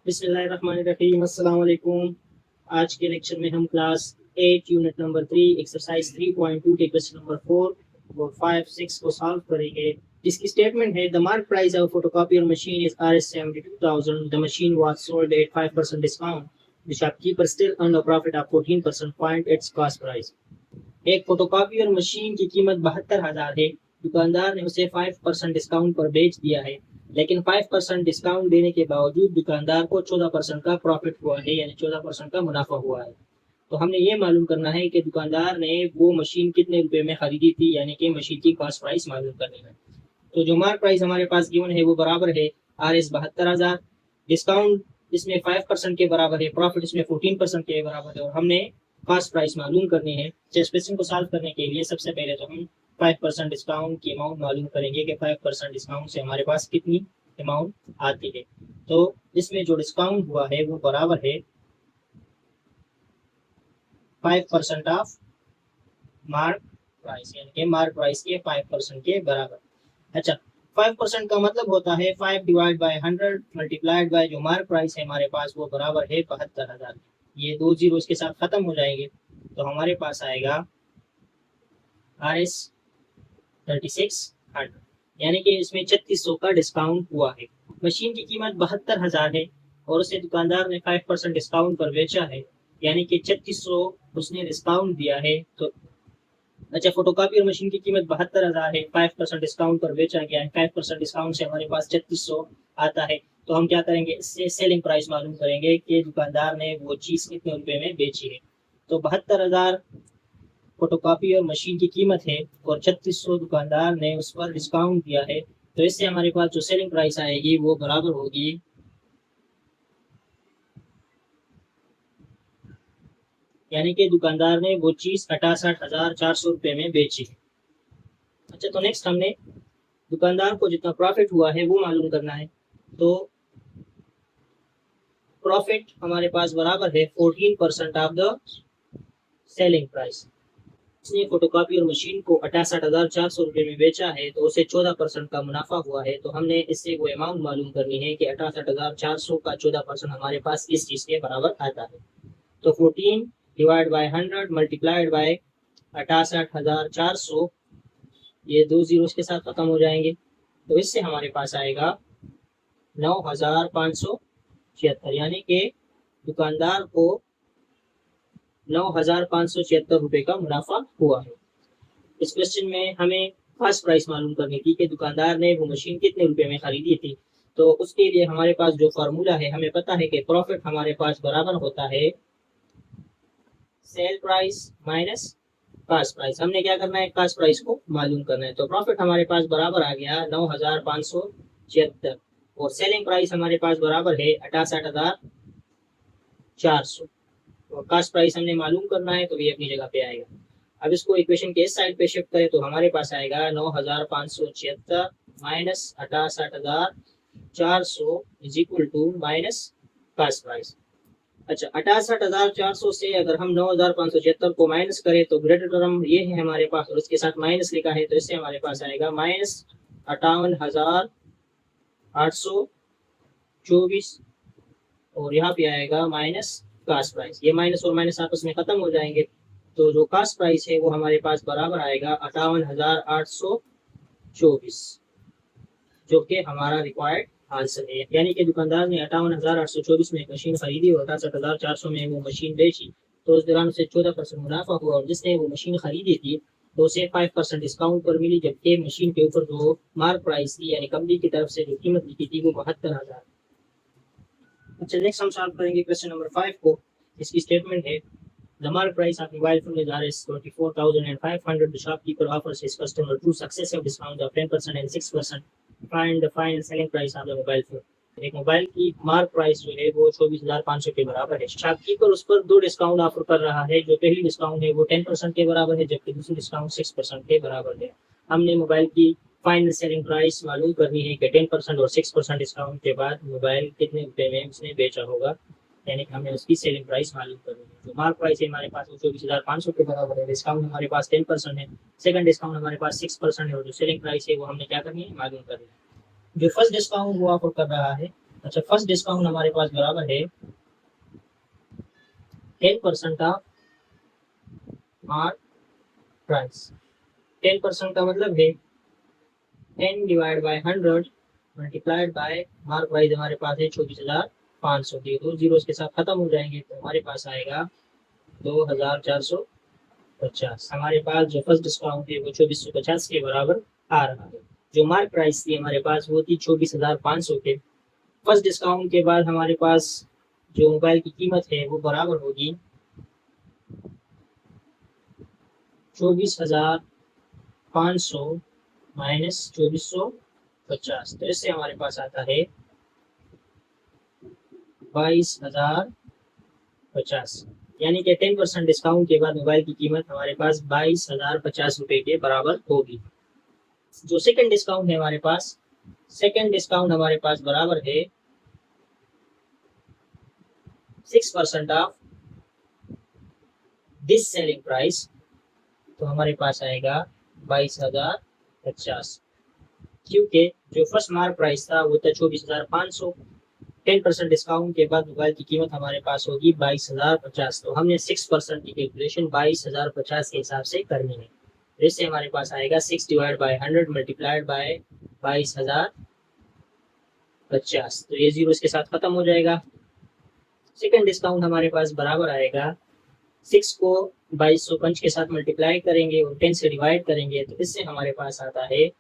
बिस्मिल्लाहिर्रहमानिर्रहीम। अस्सलाम वालेकुम। आज के लेक्चर में हम क्लास 8 यूनिट नंबर 3 एक्सरसाइज 3.2 के क्वेश्चन नंबर 4 और 5, 6 को सॉल्व करेंगे। इसकी स्टेटमेंट है the mark price of photocopier machine is Rs 72,000। The machine was sold at 5% discount. The shopkeeper still earn a profit of 14%। Find its cost price. एक photocopier machine की कीमत 72,000 है। दुकानदार ने उसे 5% डिस्काउंट पर बेच दिया है, लेकिन 5% डिस्काउंट देने के बावजूद दुकानदार को 14% का प्रॉफिट हुआ है, यानी 14% का मुनाफा हुआ है। तो हमने ये मालूम करना है कि दुकानदार ने वो मशीन कितने रुपए में खरीदी थी, यानी कि मशीन की कॉस्ट प्राइस मालूम करनी है। तो जो मार्क प्राइस हमारे पास गिवन है वो बराबर है Rs 72,000। डिस्काउंट इसमें 5% के बराबर है, प्रॉफिट इसमें 14% के बराबर है, और हमने कॉस्ट प्राइस मालूम करनी है। तो इस क्वेश्चन को सॉल्व करने के लिए सबसे पहले तो हम 5% डिस्काउंट की अमाउंट मालूम करेंगे कि 5% डिस्काउंट से हमारे पास कितनी अमाउंट आती है। तो इसमें जो डिस्काउंट हुआ है वो बराबर है 5% ऑफ मार्क प्राइस, यानी कि मार्क प्राइस के 5% के बराबर। अच्छा, 5% का मतलब होता है 5 डिवाइड बाय 100 मल्टीप्लाइड बाय जो मार्क प्राइस है हमारे पास वो बराबर है 72,000। ये दो जीरो इसके साथ खत्म हो जाएंगे, तो हमारे पास आएगा Rs 3600, यानी कि इसमें 3600 का डिस्काउंट हुआ है। मशीन की कीमत 72,000 है और उसे दुकानदार ने 5% डिस्काउंट पर बेचा है, यानी कि 3600 उसने डिस्काउंट दिया है। तो अच्छा, फोटोकॉपियर मशीन की कीमत 72,000 है, 5% डिस्काउंट पर बेचा गया है, 5% डिस्काउंट से हमारे पास 3600 आता है। तो हम क्या करेंगे, इससे सेलिंग प्राइस मालूम करेंगे कि दुकानदार ने वो चीज़ कितने रुपए में बेची है। तो 72,000 फोटोकॉपियर मशीन की कीमत है और 3600 दुकानदार ने उस पर डिस्काउंट दिया है। तो इससे हमारे पास जो सेलिंग प्राइस आएगी वो बराबर होगी, यानी कि दुकानदार ने वो चीज़ 68,400 रुपये में बेची। अच्छा, तो नेक्स्ट हमने दुकानदार को जितना प्रॉफिट हुआ है वो मालूम करना है। तो प्रॉफिट हमारे पास बराबर है 14% ऑफ द सेलिंग प्राइस। इसने फोटोकॉपी और मशीन को 68,400 रुपये में बेचा है, तो उसे 14% का मुनाफा हुआ है। तो हमने इससे वो अमाउंट मालूम करनी है कि 68,400 का 14% हमारे पास किस चीज़ के बराबर आता है। तो 14 डिवाइड बाय 100 मल्टीप्लाइड बाय 68,400, ये दो जीरो के साथ खत्म हो जाएंगे, तो इससे हमारे पास आएगा 9,576, यानी कि दुकानदार को 9,576 रुपये का मुनाफा हुआ है। इस क्वेश्चन में हमें कॉस्ट प्राइस मालूम करनी थी कि दुकानदार ने वो मशीन कितने रुपए में खरीदी थी। तो उसके लिए हमारे पास जो फार्मूला है, हमें पता है कि प्रॉफिट हमारे पास बराबर होता है sale price minus cost price. हमने क्या करना है, कॉस्ट प्राइस को मालूम करना है। तो प्रॉफिट हमारे पास बराबर आ गया 9,576 और सेलिंग प्राइस हमारे पास बराबर है 68,400 और कास्ट प्राइस हमने मालूम करना है, तो ये अपनी जगह पे आएगा। अब इसको इक्वेशन के इस साइड पे शिफ्ट करें तो हमारे पास आएगा 9,576 minus 68,400 is equal to minus cost price. अच्छा, 68,400 से अगर हम 9,576 को माइनस करें तो ग्रेटर टर्म ये है हमारे पास और उसके साथ माइनस लिखा है, तो इससे हमारे पास आएगा माइनस 58,824 और यहाँ पे आएगा माइनस कास्ट प्राइस। ये माइनस और माइनस आपस में खत्म हो जाएंगे, तो जो कास्ट प्राइस है वो हमारे पास बराबर आएगा 58,824, जो कि हमारा रिक्वायर्ड आंसर है। यानी कि दुकानदार ने 58,824 में एक मशीन खरीदी और 68,400 में वो मशीन बेची, तो उस दौरान उसे 14% मुनाफा हुआ और जिसने वो मशीन खरीदी थी तो उसे 5% डिस्काउंट पर मिली, जबकि मशीन के ऊपर जो मार्क प्राइस थी यानी कंपनी की तरफ से जो कीमत लिखी थी वो 72,000। अच्छा, नेक्स्ट हम सॉल्व करेंगे क्वेश्चन नंबर 5 को। इसकी स्टेटमेंट है the mark price of mobile phone is Rs 24,500। The shopkeeper offers his customer two successive discount of 10% and 6%। Find the final selling price of the mobile phone. एक mobile की mark price जो है वो 24,500 के बराबर है। Shopkeeper उस पर दो डिस्काउंट ऑफर कर रहा है। जो पहली डिस्काउंट है वो 10% के बराबर है, जबकि दूसरी डिस्काउंट 6% के बराबर है। हमने मोबाइल की फाइनल सेलिंग प्राइस मालूम करनी है कि 10% और 6% डिस्काउंट के बाद मोबाइल कितने रुपए में उसने बेचा होगा, यानी कि हमें उसकी सेलिंग प्राइस मालूम करनी है। जो मार्क प्राइस है हमारे पास वो 24,500 के बराबर है। डिस्काउंट हमारे पास 10% है, सेकंड डिस्काउंट हमारे पास 6% है और जो सेलिंग प्राइस है वो हमने क्या करनी है, मालूम करनी है। जो फर्स्ट डिस्काउंट वो ऑफर कर रहा है अच्छा, फर्स्ट डिस्काउंट हमारे पास बराबर है 10% ऑफ मार्क प्राइस। 10% का मतलब है 10 divide by 100 multiplied by mark price हमारे पास है 24,500। ये दो जीरो के साथ खत्म हो जाएंगे तो हमारे पास आएगा 2,450। हमारे पास जो फर्स्ट डिस्काउंट है वो 2450 के बराबर आ रहा है। जो मार्क प्राइस थी हमारे पास वो थी 24,500 के। फर्स्ट डिस्काउंट के बाद हमारे पास जो मोबाइल की कीमत है वो बराबर होगी 24,500 माइनस 2450। तो इससे हमारे पास आता है 22,050। यानी कि 10% डिस्काउंट के बाद मोबाइल की कीमत हमारे पास 22,050 रुपए के बराबर होगी। जो सेकंड डिस्काउंट है हमारे पास, सेकंड डिस्काउंट हमारे पास बराबर है 6% ऑफ दिस सेलिंग प्राइस। तो हमारे पास आएगा 22,050, क्योंकि जो फर्स्ट मार्क प्राइस था वो था 24,500। 10% डिस्काउंट के बाद मोबाइल की कीमत हमारे पास होगी 22,050। तो हमने 6% की कैलकुलेशन 22,050 के हिसाब से करनी है। इससे हमारे पास आएगा 6 डिवाइड बाय 100 मल्टीप्लाइड बाय 22,050। तो ये जीरो इसके साथ खत्म हो जाएगा। सेकंड डिस्काउंट हमारे पास बराबर आएगा 6 को 2250 के साथ मल्टीप्लाई करेंगे और 10 से डिवाइड करेंगे तो इससे हमारे पास आता है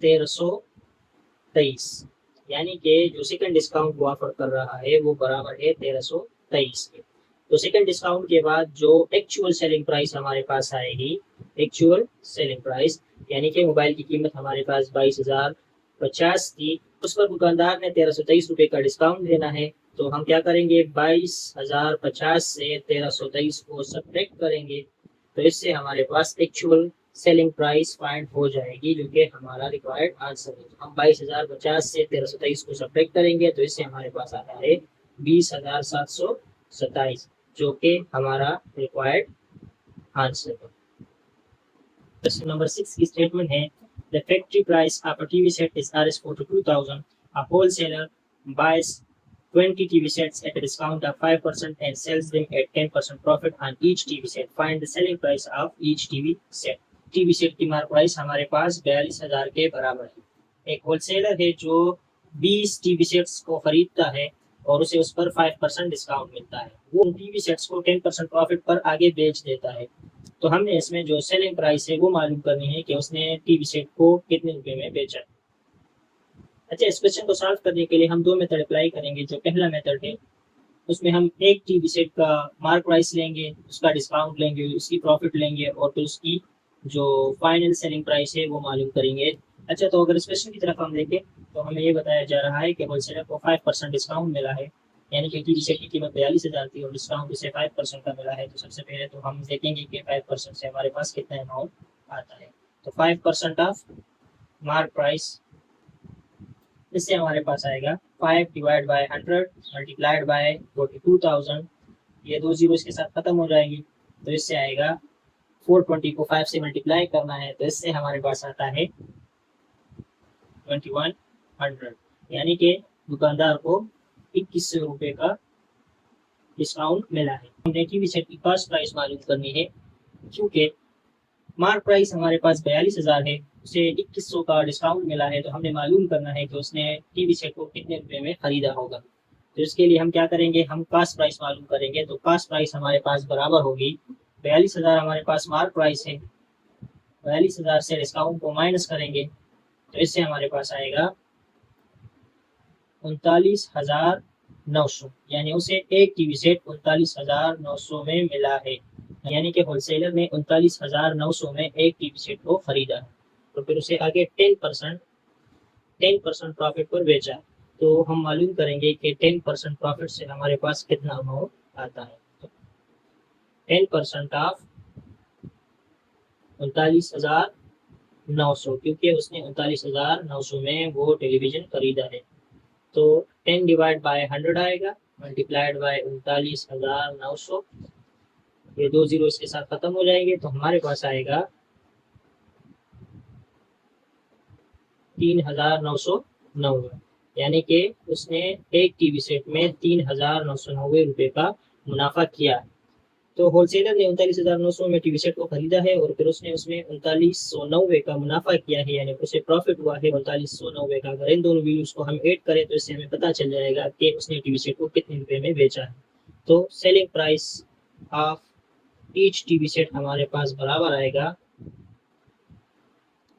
1323। यानी कि जो सेकंड डिस्काउंट वो ऑफर कर रहा है वो बराबर है 1323 के। तो सेकंड डिस्काउंट के बाद जो एक्चुअल सेलिंग प्राइस हमारे पास आएगी, एक्चुअल सेलिंग प्राइस यानी कि मोबाइल की कीमत हमारे पास 22,050 थी, उस पर दुकानदार ने 1323 रुपए का डिस्काउंट देना है। तो हम क्या करेंगे, 22,050 से 1323 को सब्ट्रैक्ट करेंगे तो इससे हमारे पास एक्चुअल सेलिंग प्राइस फाइंड हो जाएगी, जो कि हमारा रिक्वायर्ड आंसर है। हम 22,050 से 1323 को सब्ट्रैक्ट करेंगे तो इससे हमारे पास आता है 20,727, जो कि हमारा रिक्वायर्ड आंसर है। क्वेश्चन नंबर 6 की स्टेटमेंट है the factory price of a TV set is Rs42,000. A wholesaler buys 20 TV sets at a discount of 5% and sells them at 10% profit on each TV set. Find the selling price of each TV set. TV set की mark price हमारे पास 42,000 के बराबर है। एक wholesaler है जो 20 TV sets को खरीदता है और उसे उस पर 5% डिस्काउंट मिलता है। वो उन टीवी सेट्स को 10% प्रॉफिट पर आगे बेच देता है। तो हमने इसमें जो सेलिंग प्राइस है वो मालूम करनी है कि उसने टीवी सेट को कितने रुपए में बेचा। अच्छा, इस क्वेश्चन को सॉल्व करने के लिए हम दो मेथड अप्लाई करेंगे। जो पहला मेथड है उसमें हम एक टीवी सेट का मार्क प्राइस लेंगे, उसका डिस्काउंट लेंगे, उसकी प्रॉफिट लेंगे और फिर उसकी जो फाइनल सेलिंग प्राइस है वो मालूम करेंगे। अच्छा, तो अगर इस क्वेश्चन की तरफ हम देखें तो हमें ये बताया जा रहा है कि होलसेलर को 5% डिस्काउंट मिला है, यानी कि टीवी सेट की कीमत 42,000 थी और डिस्काउंट इसे 5% का मिला है। तो सबसे पहले तो हम देखेंगे कि 5% से हमारे पास कितना अमाउंट आता है। तो 5% ऑफ मार्क प्राइस, इससे हमारे पास आएगा 5 डिवाइड बाय 100 मल्टीप्लाइड बाय 42,000। ये दो जीरो इसके साथ खत्म हो जाएंगी तो इससे आएगा 420 को 5 से मल्टीप्लाई करना है तो इससे हमारे पास आता है 2100। यानी कि दुकानदार को 2100 रुपए का डिस्काउंट मिला है। हमने टीवी सेट की कॉस्ट प्राइस मालूम करनी है, क्योंकि मार्क प्राइस हमारे पास 42,000 है, उसे 2100 का डिस्काउंट मिला है। तो हमने मालूम करना है कि उसने टीवी सेट को कितने रुपए में खरीदा होगा। तो इसके लिए हम क्या करेंगे, हम कास्ट प्राइस मालूम करेंगे। तो कास्ट प्राइस हमारे पास बराबर होगी 42,000 हमारे पास मार्क प्राइस है, 42,000 से डिस्काउंट को माइनस करेंगे तो इससे हमारे पास आएगा 39,900। यानी उसे एक टीवी सेट 39,900 में मिला है, यानी कि होलसेलर ने 39,900 में एक टीवी सेट को खरीदा है। तो फिर उसे आगे 10% प्रॉफिट पर बेचा। तो हम मालूम करेंगे कि 10% प्रॉफिट से हमारे पास कितना अमाउंट आता है। तो 10% ऑफ 39,900, क्योंकि उसने 39,900 में वो टेलीविजन खरीदा है। तो 10 डिवाइड बाय 100 आएगा मल्टीप्लाइड बाय 39,900। ये दो जीरो इसके साथ खत्म हो जाएंगे तो हमारे पास आएगा 3,900 990, यानी कि उसने एक टीवी सेट में 3,990 रुपये का मुनाफा किया। तो होलसेलर ने 39,900 में टीवी सेट को खरीदा है और फिर उसने उसमें 3990 का मुनाफा किया है, यानी उसे प्रॉफिट हुआ है 3990 का। अगर इन दोनों वैल्यूज को हम ऐड करें तो इससे हमें पता चल जाएगा कि उसने टीवी सेट को कितने रुपए में बेचा है। तो selling price of each TV set हमारे पास बराबर आएगा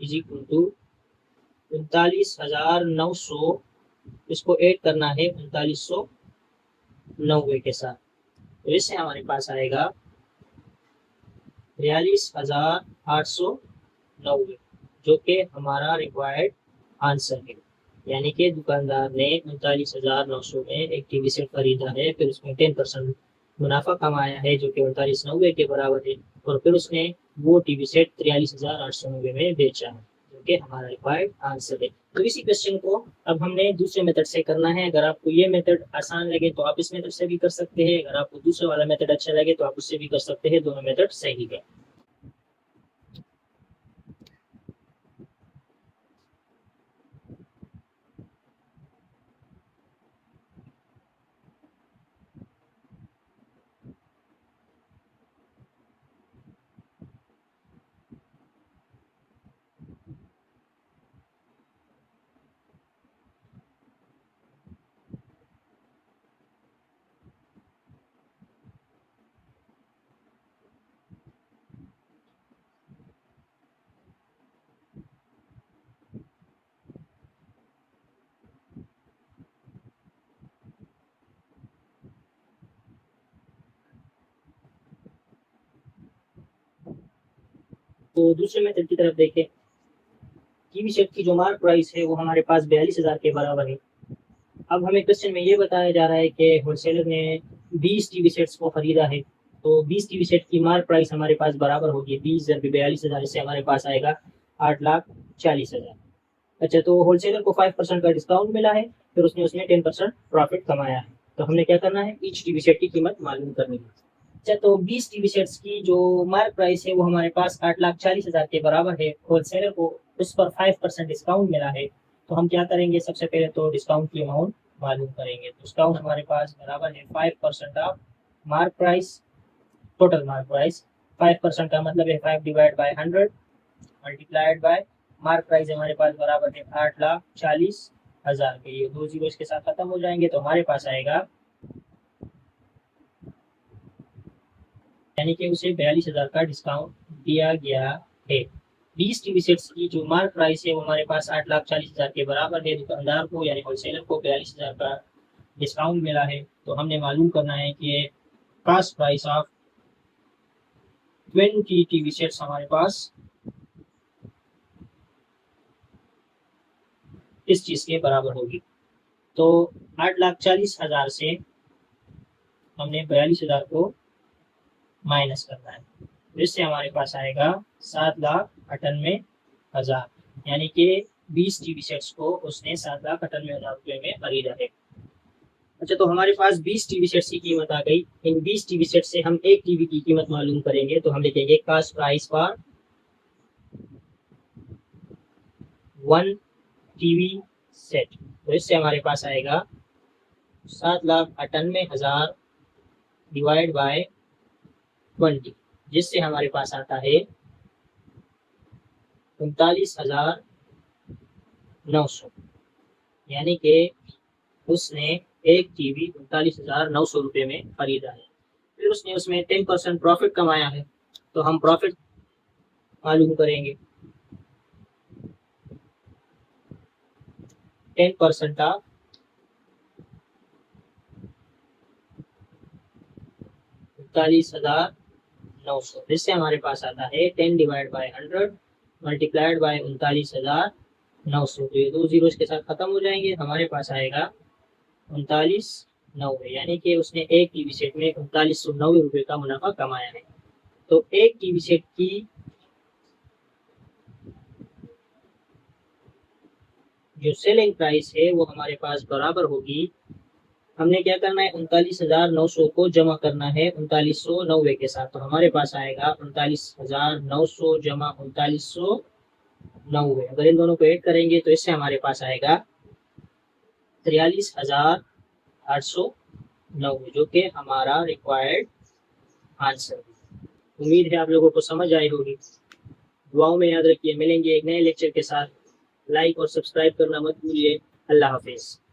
इज इक्वल टू 39,900, इसको ऐड करना है 3990 के साथ, तो इससे हमारे पास आएगा 42,890, जो कि हमारा रिक्वायर्ड आंसर है। यानी कि दुकानदार ने 39,900 में एक टीवी सेट खरीदा है, फिर उसमें 10% मुनाफा कमाया है जो कि 3990 के बराबर है, और फिर उसने वो टीवी सेट 43,890 में बेचा है, जो कि हमारा रिक्वायर्ड आंसर है। तो इसी क्वेश्चन को अब हमने दूसरे मेथड से करना है। अगर आपको ये मेथड आसान लगे तो आप इस मेथड से भी कर सकते हैं, अगर आपको दूसरे वाला मेथड अच्छा लगे तो आप उससे भी कर सकते हैं, दोनों मेथड सही है। तो दूसरे मेथड की तरफ देखें। टीवी सेट की जो मार्क प्राइस है वो हमारे पास 42,000 के बराबर है। अब हमें क्वेश्चन में ये बताया जा रहा है कि होलसेलर ने 20 टीवी सेट्स को खरीदा है, तो 20 टीवी सेट की मार्क प्राइस हमारे पास बराबर होगी 20 × 42,000, इससे हमारे पास आएगा 8,40,000। अच्छा, तो होलसेलर को 5% का डिस्काउंट मिला है, फिर उसने उसमें 10% प्रॉफिट कमाया है। तो हमने क्या करना है, ईच टीवी सेट की कीमत मालूम करनी है। अच्छा, तो 20 टीवी सेट्स की जो मार्क प्राइस है वो हमारे पास 8,40,000 के बराबर है। होलसेलर को उस पर 5% डिस्काउंट मिला है, तो हम क्या करेंगे, सबसे पहले तो डिस्काउंट की अमाउंट मालूम करेंगे। तो डिस्काउंट हमारे पास बराबर है 5% of mark price, total mark price. 5% का मतलब है 5/100 मल्टीप्लाइड बाय मार्क प्राइस हमारे पास बराबर है 8,40,000 के। ये 2 जीरो इसके साथ खत्म हो जाएंगे, तो हमारे पास आएगा, यानी कि उसे 42,000 का डिस्काउंट दिया गया है। 20 टीवी सेट्स की जो मार्क प्राइस है वो हमारे पास 8,40,000 के बराबर है। दुकानदार को यानी होलसेलर को 42,000 का डिस्काउंट मिला है, तो हमने मालूम करना है कि cost price of 20 TV sets हमारे पास इस चीज के बराबर होगी। तो 8,40,000 से हमने 42,000 को माइनस करना है, तो इससे हमारे पास आएगा 7,98,000, यानी कि 20 टीवी सेट्स को उसने 7,98,000 रुपये में खरीदा है। अच्छा, तो हमारे पास 20 टीवी सेट्स की कीमत आ गई। इन 20 टीवी सेट से हम एक टीवी की कीमत मालूम करेंगे, तो हम लिखेंगे cost price for 1 TV set. तो इससे हमारे पास आएगा 7,98,000 डिवाइड बाय 20, जिससे हमारे पास आता है 39,900, यानी कि उसने एक टीवी 39,900 रुपये में खरीदा है। फिर उसने उसमें 10% प्रॉफिट कमाया है, तो हम प्रॉफिट मालूम करेंगे। 10% ऑफ 39,900, जिससे हमारे पास आता है 10/100 मल्टीप्लाइड बाय 39,900। तो ये 2 जीरो इसके साथ खत्म हो जाएंगे, हमारे पास आएगा 3990, यानी कि उसने एक टीवी सेट में 3990 रुपये का मुनाफा कमाया है। तो एक टीवी सेट की जो सेलिंग प्राइस है वो हमारे पास बराबर होगी, हमने क्या करना है, 39,900 को जमा करना है 3990 के साथ। तो हमारे पास आएगा 39,900 जमा 3990। अगर इन दोनों को ऐड करेंगे तो इससे हमारे पास आएगा 43,809, जो कि हमारा रिक्वायर्ड आंसर। उम्मीद है आप लोगों को समझ आई होगी। दुआओं में याद रखिए। मिलेंगे एक नए लेक्चर के साथ। लाइक और सब्सक्राइब करना मत भूलिए। अल्लाह हाफिज़।